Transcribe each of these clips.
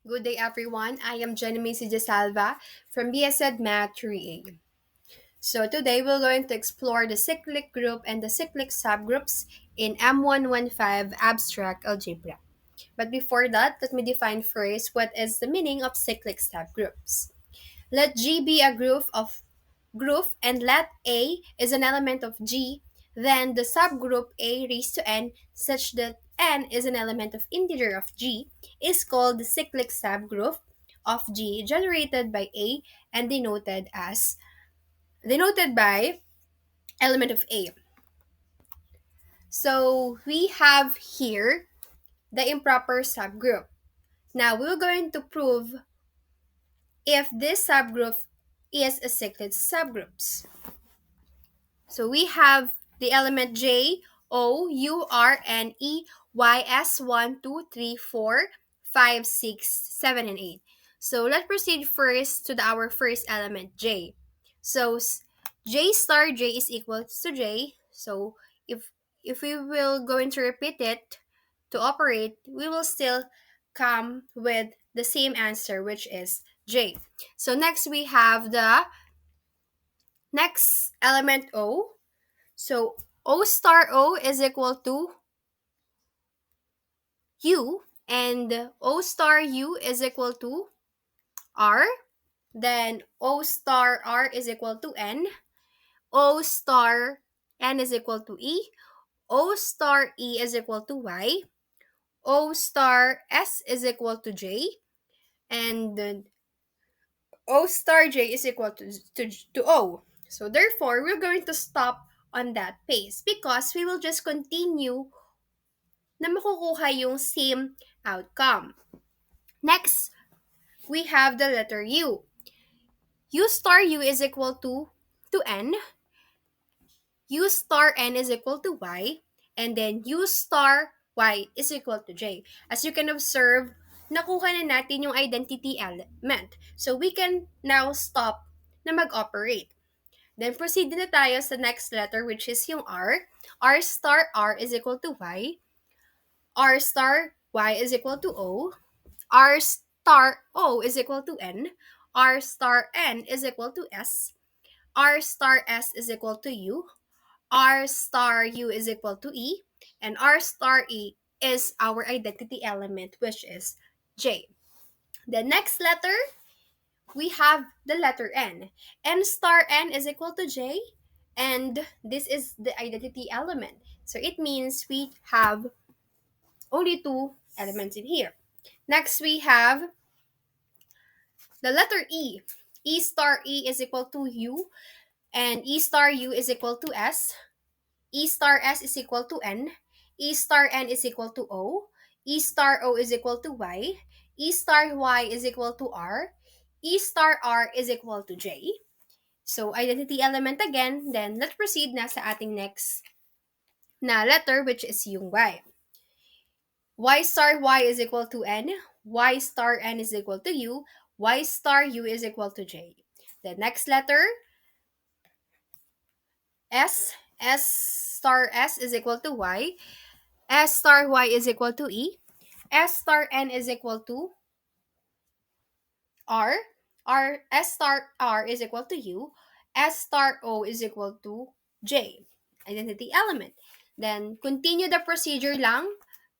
Good day, everyone. I am Genevieve Salva from BSED Math 3A. So today we're going to explore the cyclic group and the cyclic subgroups in M115 abstract algebra. But before that, let me define first what is the meaning of cyclic subgroups. Let G be a group and let A is an element of G, then the subgroup A raised to n such that n is an element of integer of G is called the cyclic subgroup of G generated by A and denoted by element of A. So we have here the improper subgroup. Now we're going to prove if this subgroup is a cyclic subgroups. So we have the element J, O, U, R, and E, Y, S, 1, 2, 3, 4, 5, 6, 7, and 8. So let's proceed first to our first element, J. So J star J is equal to J. So if if we will going to repeat it to operate, we will still come with the same answer, which is J. So next we have the next element O. So O star O is equal to U, and O star U is equal to R. Then O star R is equal to N. O star N is equal to E. O star E is equal to Y. O star S is equal to J. And then O star J is equal to O. So therefore, we're going to stop on that pace because we will just continue na makukuha yung same outcome. Next, we have the letter U. U star U is equal to N. U star N is equal to Y. And then U star Y is equal to J. As you can observe, nakuha na natin yung identity element. So we can now stop na mag-operate. Then proceed na tayo sa next letter, which is yung R. R star R is equal to Y. R star Y is equal to O. R star O is equal to N. R star N is equal to S. R star S is equal to U. R star U is equal to E. And R star E is our identity element, which is J. The next letter, we have the letter N. N star N is equal to J. And this is the identity element. So it means we have only two elements in here. Next, we have the letter E. E star E is equal to U, and E star U is equal to S. E star S is equal to N. E star N is equal to O. E star O is equal to Y. E star Y is equal to R. E star R is equal to J. So, identity element again. Then, let's proceed na sa ating next na letter, which is yung Y. Y star Y is equal to N. Y star N is equal to U. Y star U is equal to J. The next letter, S. S star S is equal to Y. S star Y is equal to E. S star N is equal to R. S star R is equal to U. S star O is equal to J. Identity element. Then, continue the procedure lang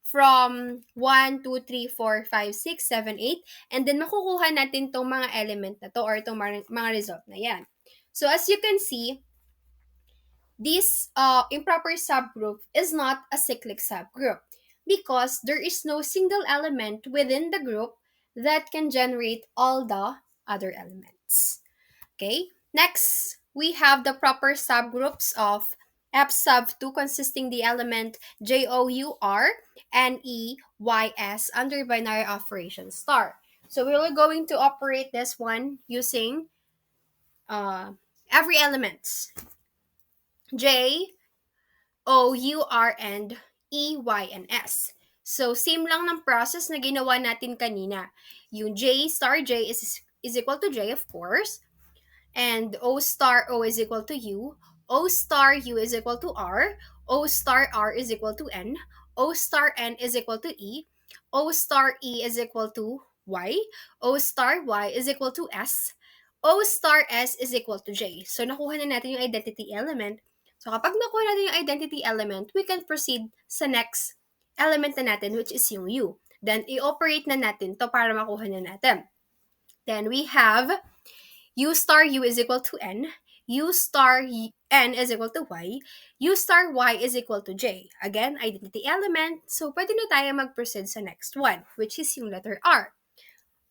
from 1, 2, 3, 4, 5, 6, 7, 8. And then, makukuha natin tong mga element na to or tong mga result na yan. So, as you can see, this improper subgroup is not a cyclic subgroup because there is no single element within the group that can generate all the other elements. Okay, next we have the proper subgroups of F sub 2 consisting the element JOUR and EYS under binary operation star. So we're going to operate this one using every element J, O, U, R, and E, Y, and S. So, same lang ng process na ginawa natin kanina. Yung J star J is equal to J, of course. And O star O is equal to U. O star U is equal to R. O star R is equal to N. O star N is equal to E. O star E is equal to Y. O star Y is equal to S. O star S is equal to J. So, nakuha na natin yung identity element. So, kapag nakuha natin yung identity element, we can proceed sa next element na natin, which is yung U. Then, i-operate na natin to para makuha na natin. Then, we have U star U is equal to N. U star N is equal to Y. U star Y is equal to J. Again, identity element. So, pwede na tayo mag-proceed sa next one, which is yung letter R.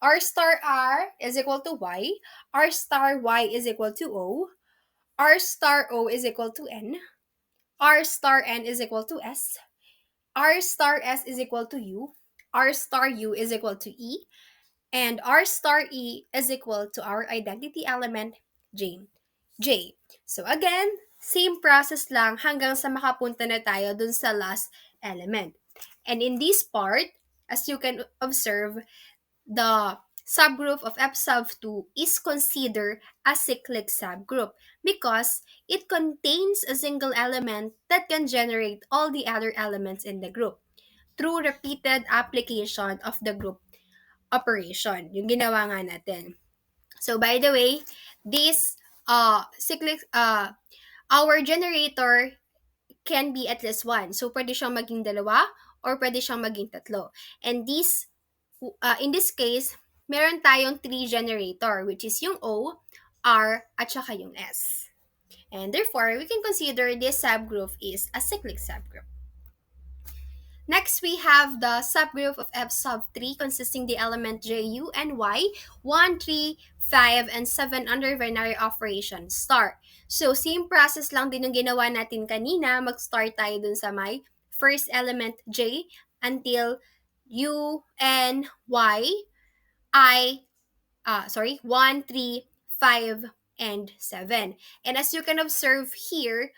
R star R is equal to Y. R star Y is equal to O. R star O is equal to N. R star N is equal to S. R star S is equal to U. R star U is equal to E. And R star E is equal to our identity element, J. J. So again, same process lang hanggang sa makapunta na tayo dun sa last element. And in this part, as you can observe, the subgroup of F sub 2 is considered a cyclic subgroup because it contains a single element that can generate all the other elements in the group through repeated application of the group operation. Yung ginawa nga natin. So by the way, this cyclic our generator can be at least one. So pwede siyang maging dalawa or pwede siyang maging tatlo. And this in this case, meron tayong 3 generator, which is yung O, R, at saka yung S. And therefore, we can consider this subgroup is a cyclic subgroup. Next, we have the subgroup of F sub 3 consisting the element J, U, and Y, 1, 3, 5, and 7 under binary operation, start. So, same process lang din yung ginawa natin kanina. Mag-start tayo dun sa my first element J until U, N, Y, 1, 3, 5, and 7. And as you can observe here,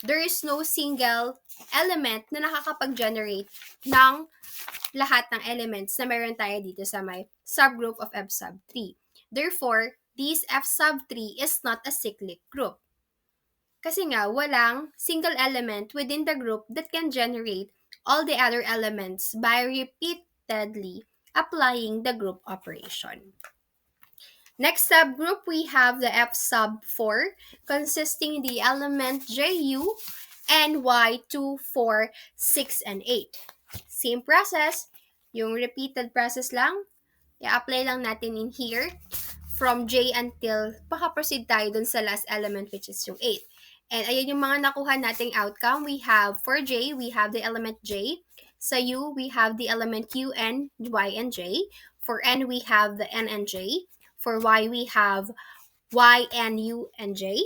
there is no single element na nakakapag-generate ng lahat ng elements na meron tayo dito sa may subgroup of F sub 3. Therefore, this F sub 3 is not a cyclic group. Kasi nga, walang single element within the group that can generate all the other elements by repeatedly applying the group operation. Next subgroup, we have the F sub 4, consisting the element Ju and Y 2, 4, 6, and 8. Same process, yung repeated process lang, i-apply lang natin in here from J until makaproceed tayo dun sa last element which is yung 8. And ayun yung mga nakuha nating outcome. We have for J, we have the element J. Sa U, we have the element U, N, Y, and J. For N, we have the N and J. For Y, we have Y, N, U, and J.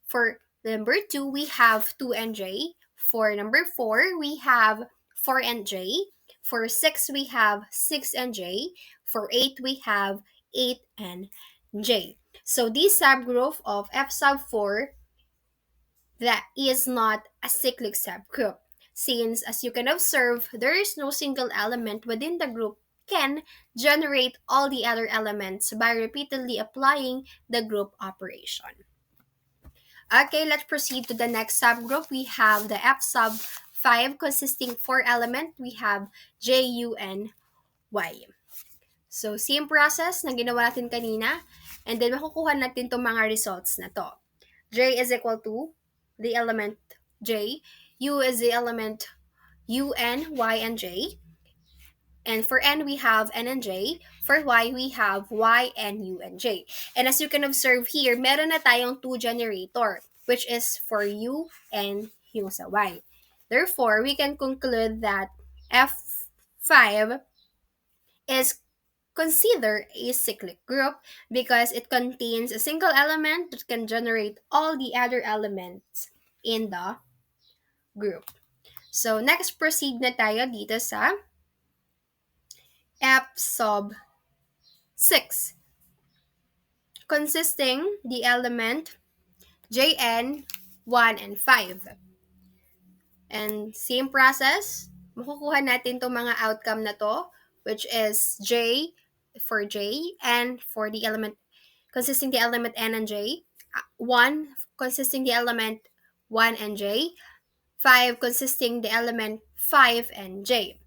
For number 2, we have 2 and J. For number 4, we have 4 and J. For 6, we have 6 and J. For 8, we have 8 and J. So this subgroup of F sub 4 that is not a cyclic subgroup, since as you can observe, there is no single element within the group can generate all the other elements by repeatedly applying the group operation. Okay, let's proceed to the next subgroup. We have the F sub 5 consisting 4 elements. We have J, U, and Y. So, same process na ginawa natin kanina. And then, makukuha natin itong mga results na to. J is equal to the element J. U is the element U, N, Y, and J. And for N, we have N and J. For Y, we have Y, N, U, and J. And as you can observe here, meron na tayong 2 generator, which is for U and yung sa Y. Therefore, we can conclude that F5 is considered a cyclic group because it contains a single element that can generate all the other elements in the group. So, next proceed na tayo dito sa F sub 6, consisting the element Jn, 1, and 5. And same process, makukuha natin itong mga outcome na to, which is J for J, and for the element consisting the element N and J, 1 consisting the element 1 and J, 5 consisting the element 5 and J.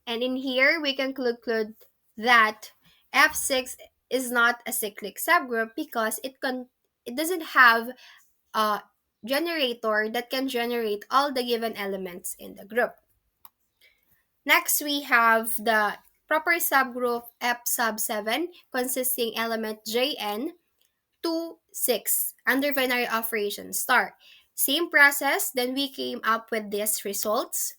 And in here, we can conclude that F6 is not a cyclic subgroup because it doesn't have a generator that can generate all the given elements in the group. Next, we have the proper subgroup F sub 7 consisting element Jn 2, 6 under binary operation star. Same process, then we came up with these results.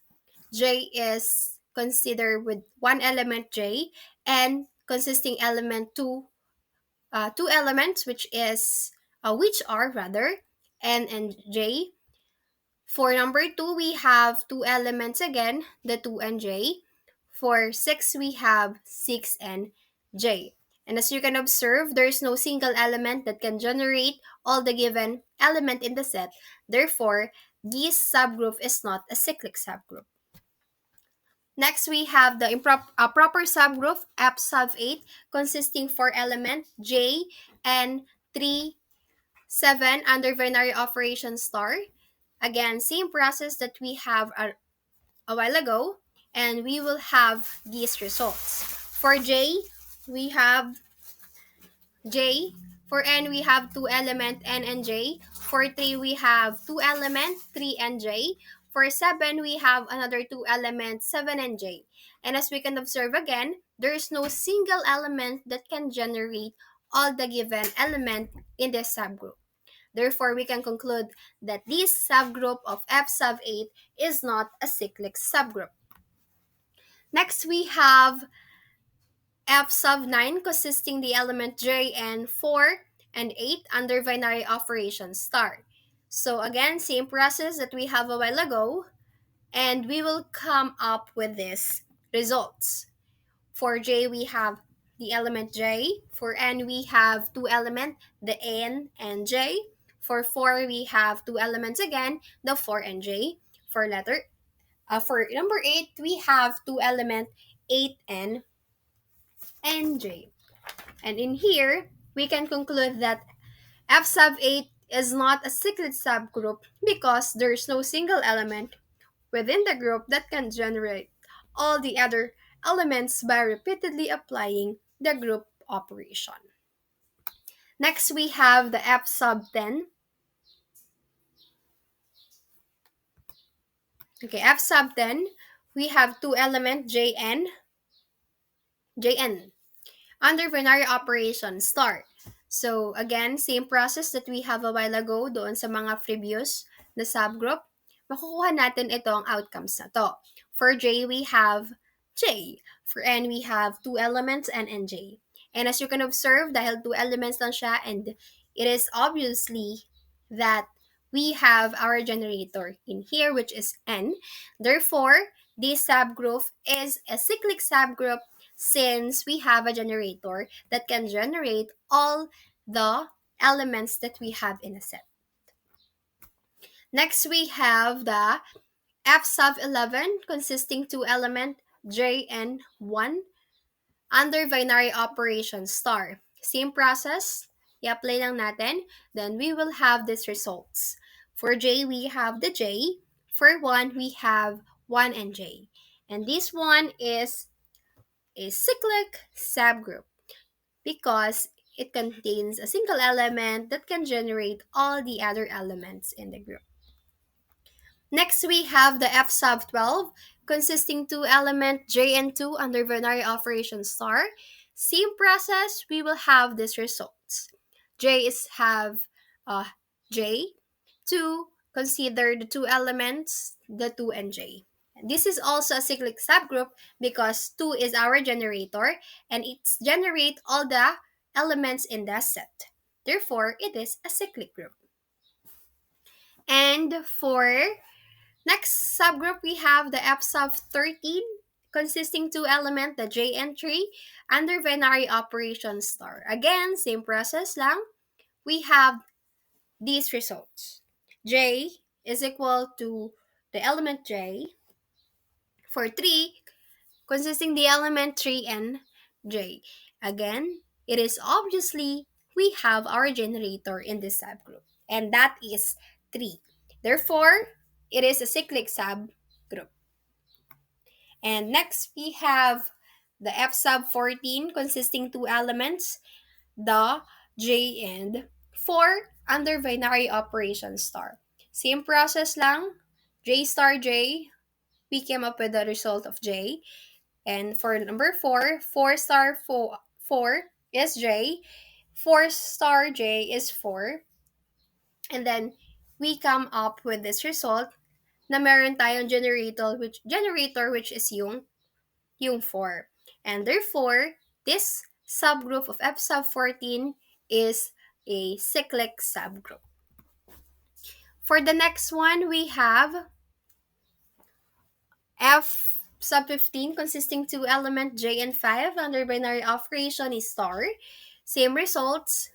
J is considered with one element J and consisting element two elements which are rather N and J. For number 2, we have two elements again, the 2 and J. For 6, we have 6 and J. And as you can observe, there is no single element that can generate all the given element in the set. Therefore, this subgroup is not a cyclic subgroup. Next, we have the proper subgroup F sub 8 consisting 4 element J and 3, 7 under binary operation star. Again, same process that we have a while ago, and we will have these results. For J, we have J. For N, we have two element N and J. For 3, we have two element 3 and J. For 7, we have another two element 7 and J. And as we can observe again, there is no single element that can generate all the given element in this subgroup. Therefore, we can conclude that this subgroup of F sub 8 is not a cyclic subgroup. Next, we have F sub 9 consisting the element J and 4 and 8 under binary operation star. So again, same process that we have a while ago, and we will come up with these results. For J, we have the element J. For N, we have two elements, the N and J. For 4, we have two elements again, the 4 and J. For number 8, we have two elements, 8 and J. And in here, we can conclude that F sub 8 is not a cyclic subgroup because there is no single element within the group that can generate all the other elements by repeatedly applying the group operation. Next, we have the F sub 10. Okay, F sub 10, we have two elements Jn under binary operation start. So again, same process that we have a while ago doon sa mga previous na subgroup. Makukuha natin itong outcomes na to. For J, we have J. For N, we have two elements, N and J. And as you can observe, dahil two elements lang siya, and it is obviously that we have our generator in here, which is N. Therefore, this subgroup is a cyclic subgroup since we have a generator that can generate all the elements that we have in a set. Next, we have the F sub 11 consisting two element J and 1 under binary operation star. Same process, i-apply lang natin, then we will have these results. For J, we have the J. For 1, we have 1 and J. And this one is a cyclic subgroup because it contains a single element that can generate all the other elements in the group. Next, we have the F sub 12 consisting two element J and 2 under binary operation star. Same process, we will have these results. J is have J. 2, consider the two elements, the 2 and J. This is also a cyclic subgroup because 2 is our generator and it generates all the elements in the set. Therefore, it is a cyclic group. And for next subgroup, we have the F sub 13 consisting two elements, the J and 3 under binary operation star. Again, same process lang. We have these results. J is equal to the element J. For 3, consisting the element 3 and J. Again, it is obviously we have our generator in this subgroup, and that is 3. Therefore, it is a cyclic subgroup. And next, we have the F sub 14 consisting two elements, the J and 4 under binary operation star. Same process lang, J star J, we came up with the result of J. And for number 4, 4 star 4 is J, 4 star J is 4. And then we come up with this result na meron tayong generator which is yung 4. And therefore, this subgroup of F sub 14 is a cyclic subgroup. For the next one, we have F sub 15 consisting two element J and 5 under binary operation is star. Same results.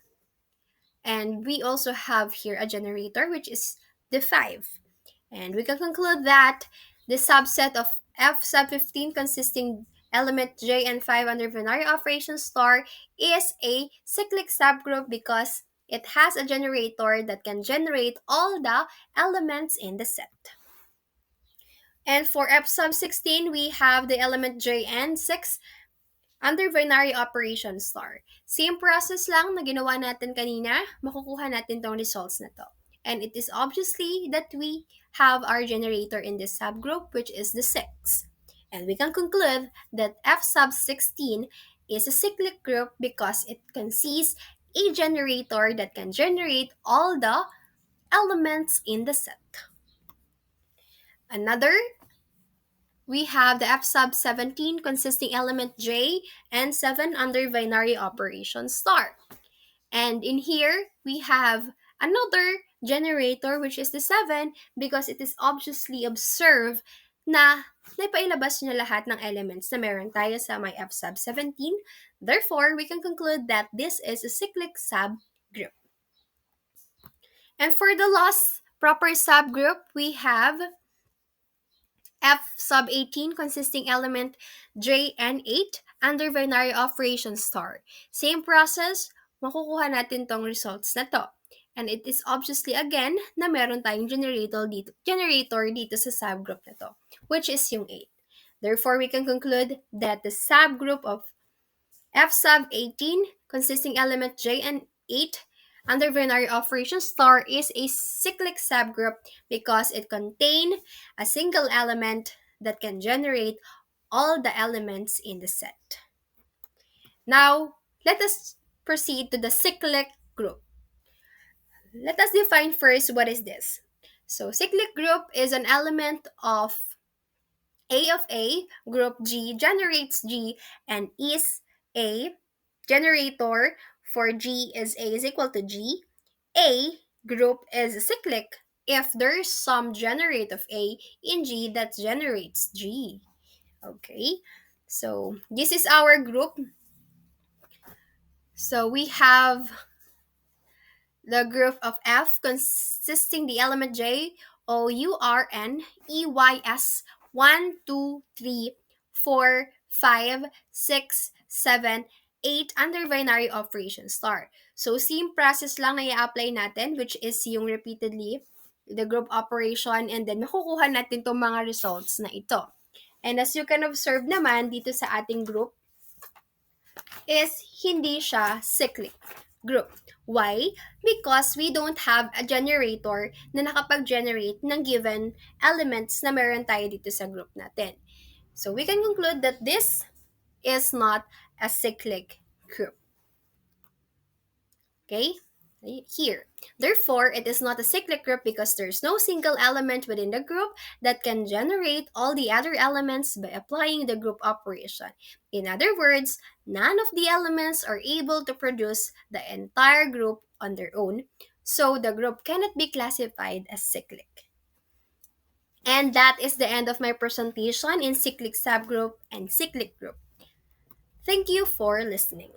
And we also have here a generator which is the 5. And we can conclude that the subset of F sub 15 consisting element J and 5 under binary operation star is a cyclic subgroup because it has a generator that can generate all the elements in the set. And for F sub 16, we have the element J and 6 under binary operation star. Same process lang na ginawa natin kanina, makukuha natin tong results na to. And it is obviously that we have our generator in this subgroup, which is the 6. And we can conclude that F sub 16 is a cyclic group because it consists a generator that can generate all the elements in the set. Another, we have the F sub 17 consisting element J and 7 under binary operation star. And in here, we have another generator which is the 7 because it is obviously observed na naipailabas niya lahat ng elements na meron tayo sa may F sub 17. Therefore, we can conclude that this is a cyclic subgroup. And for the last proper subgroup, we have F sub 18 consisting element J and 8 under binary operation star. Same process, makukuha natin tong results na to. And it is obviously again na meron tayong generator dito sa subgroup na to, which is yung 8. Therefore, we can conclude that the subgroup of F sub 18 consisting element J and 8 under binary operation star is a cyclic subgroup because it contains a single element that can generate all the elements in the set. Now, let us proceed to the cyclic group. Let us define first what is this. So, cyclic group is an element of A, group G generates G and is a generator for G is A is equal to G. A group is cyclic if there's some generate of A in G that generates G. Okay, so this is our group. So we have the group of F consisting the element J, O, U, R, N, E, Y, S, 1, 2, 3, 4, 5, 6, 7, 8 under binary operation star. So, same process lang na i-apply natin, which is yung repeatedly, the group operation, and then makukuha natin itong mga results na ito. And as you can observe naman dito sa ating group, is hindi siya cyclic group. Why? Because we don't have a generator na nakapag-generate ng given elements na meron tayo dito sa group natin. So, we can conclude that this is not a cyclic group. Okay? Here. Therefore, it is not a cyclic group because there's no single element within the group that can generate all the other elements by applying the group operation. In other words, none of the elements are able to produce the entire group on their own, so the group cannot be classified as cyclic. And that is the end of my presentation in cyclic subgroup and cyclic group. Thank you for listening.